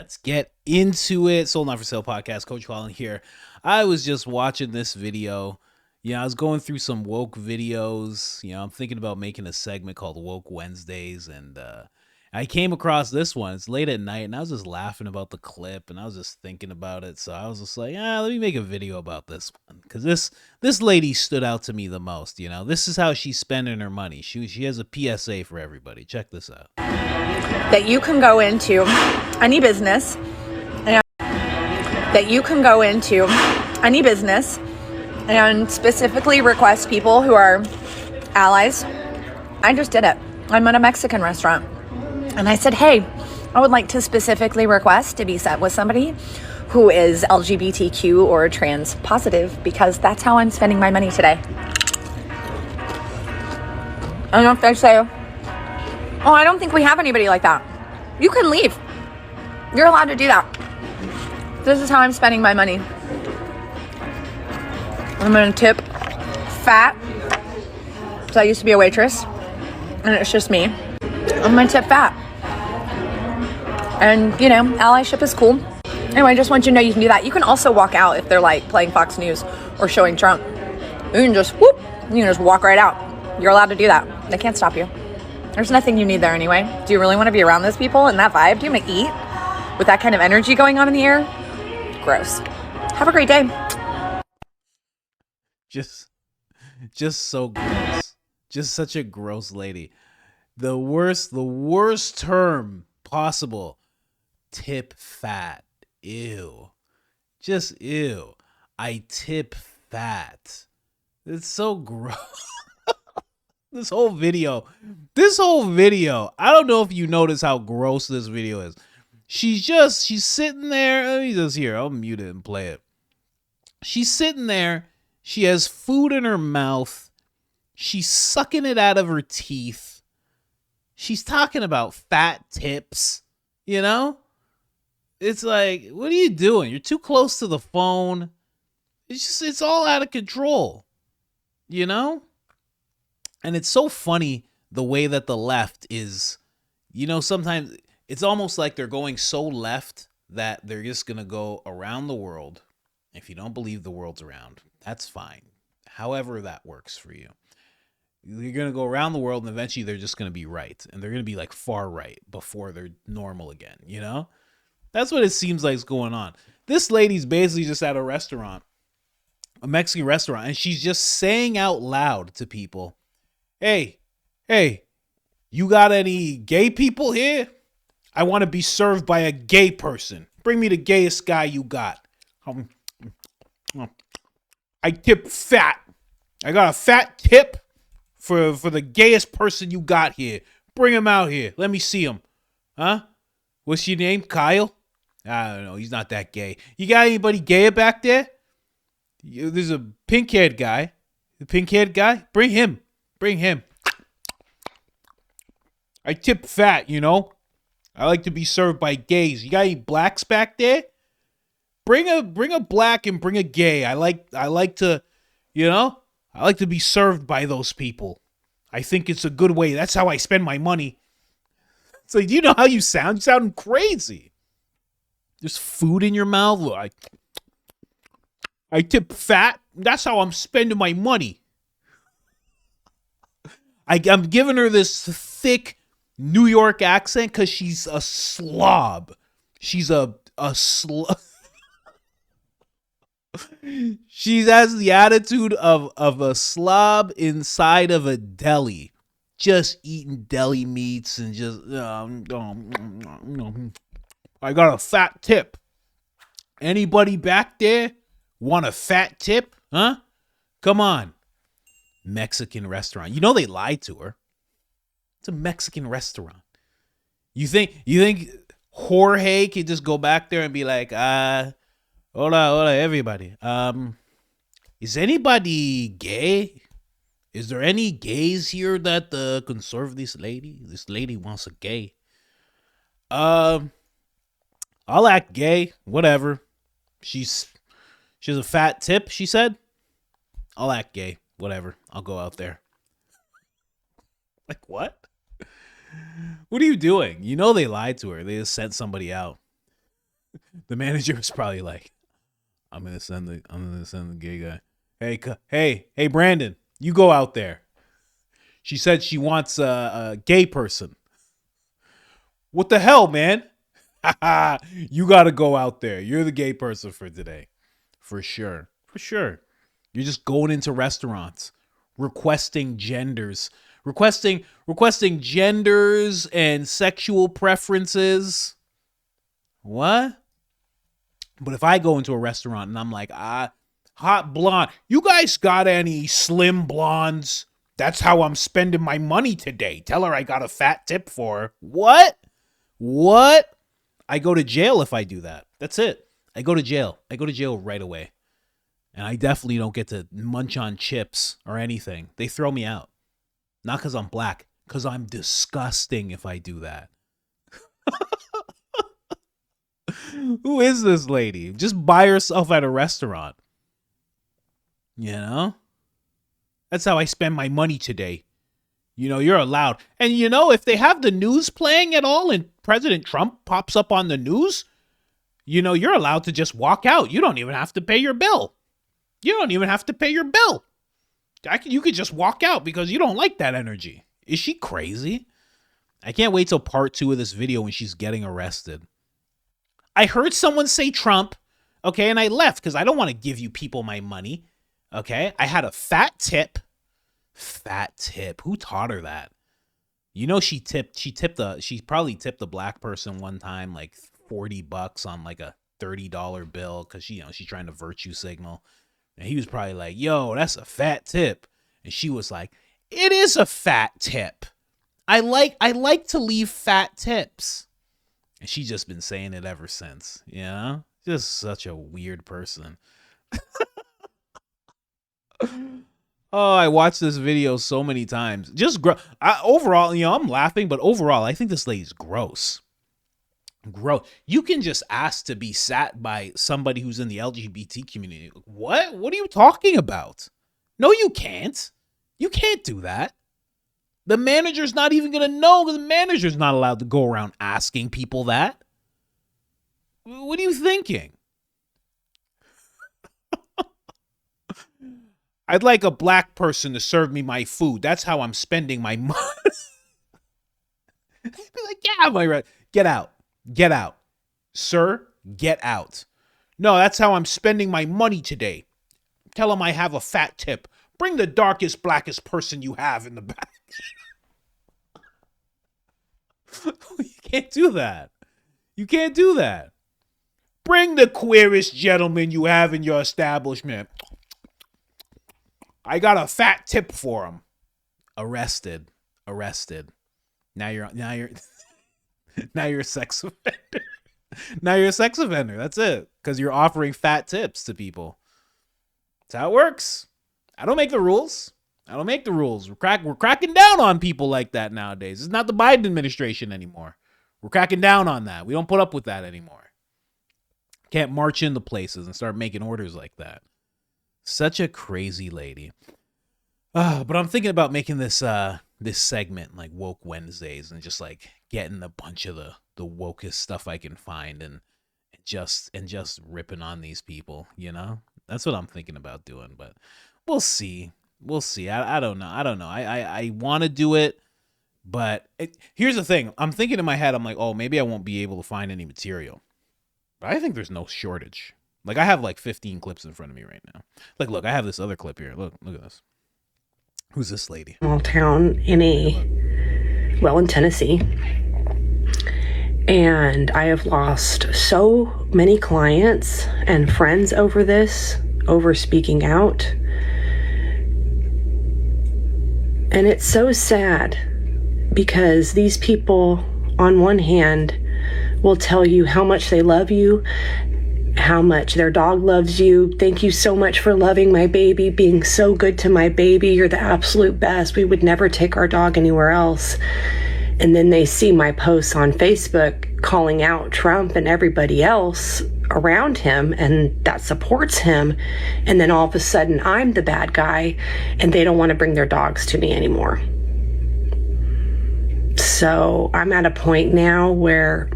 Let's get into it. Sold Not For Sale podcast. Coach Colin here. I was just watching this video. I was going through some woke videos. I'm thinking about making a segment called Woke Wednesdays, and I came across this one. It's late at night, and I was just laughing about the clip, and I was just thinking about it. So I was just like, let me make a video about this one, because this lady stood out to me the most. This is how she's spending her money. She has a PSA for everybody. Check this out. That you can go into any business, and specifically request people who are allies. I just did it. I'm at a Mexican restaurant, and I said, hey, I would like to specifically request to be set with somebody who is LGBTQ or trans positive, because that's how I'm spending my money today. I don't know if they say, oh, I don't think we have anybody like that. You can leave. You're allowed to do that. This is how I'm spending my money. I'm going to tip fat. So I used to be a waitress, and it's just me. I'm going to tip fat. And, allyship is cool. Anyway, I just want you to know you can do that. You can also walk out if they're like playing Fox News or showing Trump. You can just walk right out. You're allowed to do that. They can't stop you. There's nothing you need there anyway. Do you really want to be around those people and that vibe? Do you want to eat with that kind of energy going on in the air? Gross. Have a great day. Just so gross. Just such a gross lady. The worst term possible. Tip fat. Ew. Just ew. I tip fat. It's so gross. This whole video, I don't know if you notice how gross this video is. She's sitting there. Let me just hear. I'll mute it and play it. She's sitting there. She has food in her mouth. She's sucking it out of her teeth. She's talking about fat tips. It's like, what are you doing? You're too close to the phone. It's all out of control. And it's so funny the way that the left is, sometimes it's almost like they're going so left that they're just going to go around the world. If you don't believe the world's around, that's fine. However that works for you. You're going to go around the world, and eventually they're just going to be right. And they're going to be like far right before they're normal again, That's what it seems like is going on. This lady's basically just at a restaurant, a Mexican restaurant, and she's just saying out loud to people, Hey, you got any gay people here? I want to be served by a gay person. Bring me the gayest guy you got. I tip fat. I got a fat tip for the gayest person you got here. Bring him out here. Let me see him. Huh? What's your name? Kyle? I don't know. He's not that gay. You got anybody gayer back there? There's a pink-haired guy. The pink-haired guy? Bring him. I tip fat, I like to be served by gays. You got any blacks back there? Bring a black and bring a gay. I like to be served by those people. I think it's a good way. That's how I spend my money. So do you know how you sound? You sound crazy. There's food in your mouth. I tip fat. That's how I'm spending my money. I'm giving her this thick New York accent because she's a slob. She's a slob. She has the attitude of a slob inside of a deli. Just eating deli meats and just... I got a fat tip. Anybody back there want a fat tip? Huh? Come on. Mexican restaurant. They lied to her. It's a Mexican restaurant. You think Jorge could just go back there and be like, hola, everybody. Is anybody gay? Is there any gays here that can serve this lady? This lady wants a gay. I'll act gay. Whatever. She has a fat tip, she said. I'll act gay. Whatever. I'll go out there. Like, what? What are you doing? They lied to her. They just sent somebody out. The manager was probably like, I'm gonna send the gay guy. Hey, Brandon, you go out there. She said she wants a gay person. What the hell, man? You got to go out there. You're the gay person for today. For sure. You're just going into restaurants, requesting genders and sexual preferences. What? But if I go into a restaurant and I'm like, hot blonde, you guys got any slim blondes? That's how I'm spending my money today. Tell her I got a fat tip for her. What? I go to jail if I do that. That's it. I go to jail right away. And I definitely don't get to munch on chips or anything. They throw me out. Not because I'm black, because I'm disgusting if I do that. Who is this lady? Just by herself at a restaurant. You know? That's how I spend my money today. You know, you're allowed. And you know, if they have the news playing at all and President Trump pops up on the news, you know, you're allowed to just walk out. You don't even have to pay your bill. You could just walk out because you don't like that energy. Is she crazy? I can't wait till part 2 of this video when she's getting arrested. I heard someone say Trump, okay, and I left because I don't want to give you people my money, okay? I had a fat tip. Who taught her that? You know, she probably tipped a black person one time like $40 on like a $30 bill because she's trying to virtue signal. And he was probably like, yo, that's a fat tip. And she was like, it is a fat tip. I like to leave fat tips. And she's just been saying it ever since, you know? Just such a weird person. Oh, I watched this video so many times. Overall, you know, I'm laughing, but overall, I think this lady's gross. You can just ask to be sat by somebody who's in the LGBT community. What? What are you talking about? No, you can't. You can't do that. The manager's not even going to know because the manager's not allowed to go around asking people that. What are you thinking? I'd like a black person to serve me my food. That's how I'm spending my money. Be like, yeah, my right. Get out. Sir, get out. No, that's how I'm spending my money today. Tell him I have a fat tip. Bring the darkest, blackest person you have in the back. You can't do that. Bring the queerest gentleman you have in your establishment. I got a fat tip for him. Arrested. Now you're a sex offender. Now you're a sex offender. That's it. Because you're offering fat tips to people. That's how it works. I don't make the rules. We're cracking down on people like that nowadays. It's not the Biden administration anymore. We're cracking down on that. We don't put up with that anymore. Can't march into places and start making orders like that. Such a crazy lady. But I'm thinking about making this segment like Woke Wednesdays and just like getting a bunch of the wokest stuff I can find and just ripping on these people, you know? That's what I'm thinking about doing, but we'll see. I don't know. I want to do it, but here's the thing. I'm thinking in my head, I'm like, oh, maybe I won't be able to find any material. But I think there's no shortage. Like, I have like 15 clips in front of me right now. Like, look, I have this other clip here. Look at this. Who's this lady? Small town in Tennessee. And I have lost so many clients and friends over speaking out. And it's so sad because these people, on one hand, will tell you how much they love you, how much their dog loves you. Thank you so much for loving my baby, being so good to my baby. You're the absolute best. We would never take our dog anywhere else. And then they see my posts on Facebook calling out Trump and everybody else around him and that supports him. And then all of a sudden I'm the bad guy and they don't want to bring their dogs to me anymore. So I'm at a point now where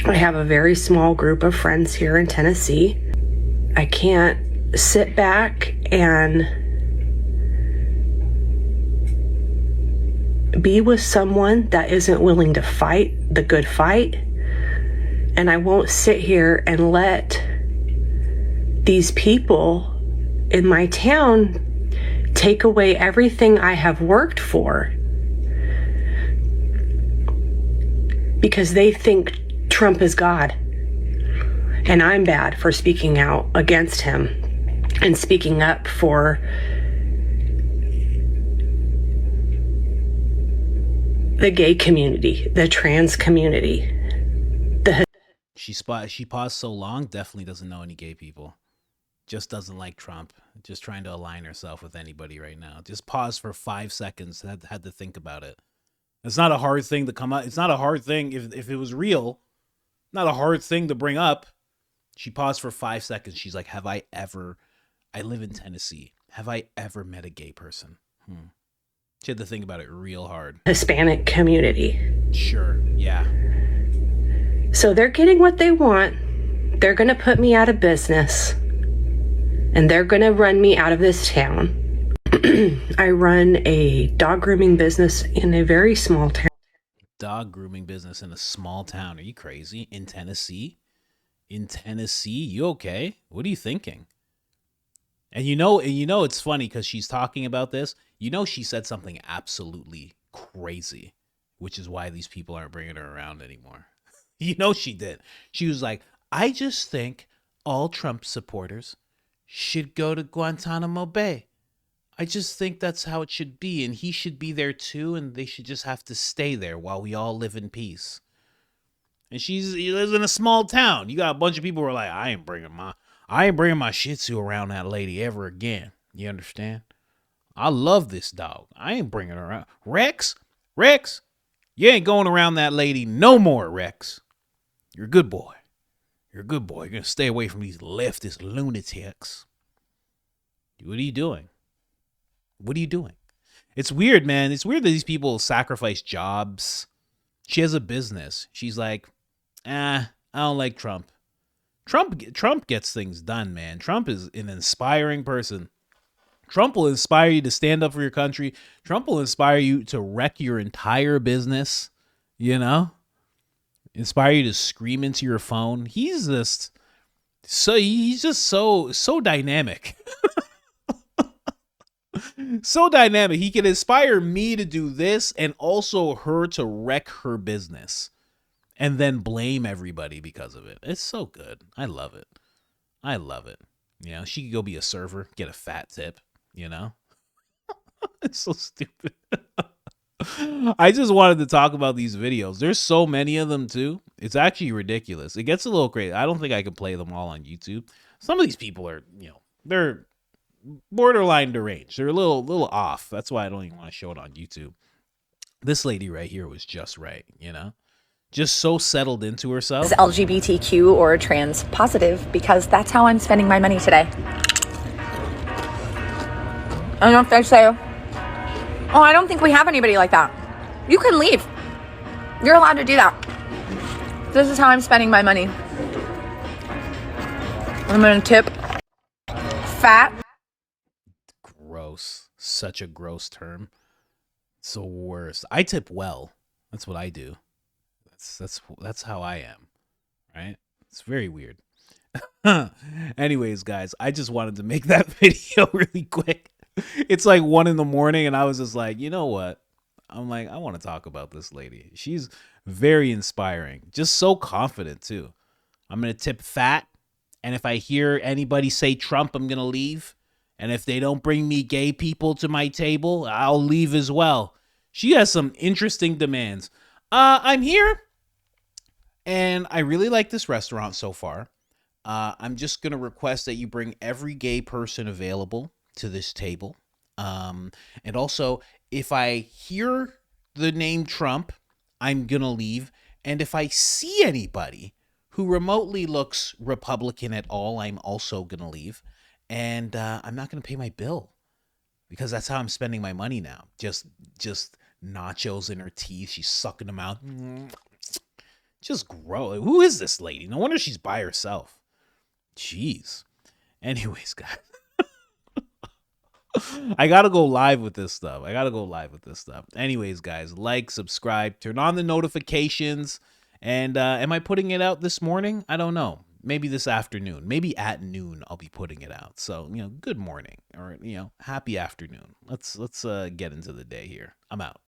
I have a very small group of friends here in Tennessee. I can't sit back and be with someone that isn't willing to fight the good fight. And I won't sit here and let these people in my town take away everything I have worked for because they think Trump is God. And I'm bad for speaking out against him and speaking up for the gay community, the trans community. She paused so long, definitely doesn't know any gay people. Just doesn't like Trump. Just trying to align herself with anybody right now. Just pause for 5 seconds. Had to think about it. It's not a hard thing to come up. It's not a hard thing if it was real. Not a hard thing to bring up. She paused for 5 seconds. She's like, I live in Tennessee. Have I ever met a gay person? She had to think about it real hard. Hispanic community. Sure, yeah. So they're getting what they want. They're going to put me out of business. And they're going to run me out of this town. I run a dog grooming business in a very small town. Dog grooming business in a small town. Are you crazy? In Tennessee? In Tennessee? You okay? What are you thinking? And you know it's funny because she's talking about this. You know she said something absolutely crazy, which is why these people aren't bringing her around anymore. You know she did. She was like, I just think all Trump supporters should go to Guantanamo Bay. I just think that's how it should be, and he should be there too, and they should just have to stay there while we all live in peace. And she lives in a small town. You got a bunch of people who are like, I ain't bringing my Shih Tzu around that lady ever again. You understand? I love this dog. I ain't bringing her around. Rex, you ain't going around that lady no more, Rex. You're a good boy. You're going to stay away from these leftist lunatics. What are you doing? It's weird, man. It's weird that these people sacrifice jobs. She has a business. She's like, I don't like Trump. Trump gets things done, man. Trump is an inspiring person. Trump will inspire you to stand up for your country. Trump will inspire you to wreck your entire business, inspire you to scream into your phone. He's just so dynamic. So dynamic. He can inspire me to do this and also her to wreck her business and then blame everybody because of it. It's so good. I love it. She could go be a server, get a fat tip, It's so stupid. I just wanted to talk about these videos. There's so many of them too. It's actually ridiculous. It gets a little crazy. I don't think I can play them all on YouTube. Some of these people are, they're borderline deranged. They're a little off. That's why I don't even want to show it on YouTube. This lady right here was just right, just so settled into herself. Is LGBTQ or trans positive because that's how I'm spending my money today. And if they say, oh, I don't think we have anybody like that, you can leave. You're allowed to do that. This is how I'm spending my money. I'm going to tip fat. Gross. Such a gross term. It's the worst. I tip well. That's what I do. That's how I am. Right? It's very weird. Anyways, guys, I just wanted to make that video really quick. It's like 1 a.m. and I was just like, you know what? I'm like, I want to talk about this lady. She's very inspiring. Just so confident too. I'm going to tip fat. And if I hear anybody say Trump, I'm going to leave. And if they don't bring me gay people to my table, I'll leave as well. She has some interesting demands. I'm here, and I really like this restaurant so far. I'm just going to request that you bring every gay person available to this table. And also, if I hear the name Trump, I'm going to leave. And if I see anybody who remotely looks Republican at all, I'm also going to leave. And I'm not going to pay my bill because that's how I'm spending my money now. Just nachos in her teeth. She's sucking them out. Just gross. Like, who is this lady? No wonder she's by herself. Jeez. Anyways, guys. I gotta go live with this stuff. Anyways, guys, like, subscribe, turn on the notifications. And am I putting it out this morning? I don't know. Maybe this afternoon. Maybe at noon I'll be putting it out. So, good morning or, happy afternoon. Let's get into the day here. I'm out.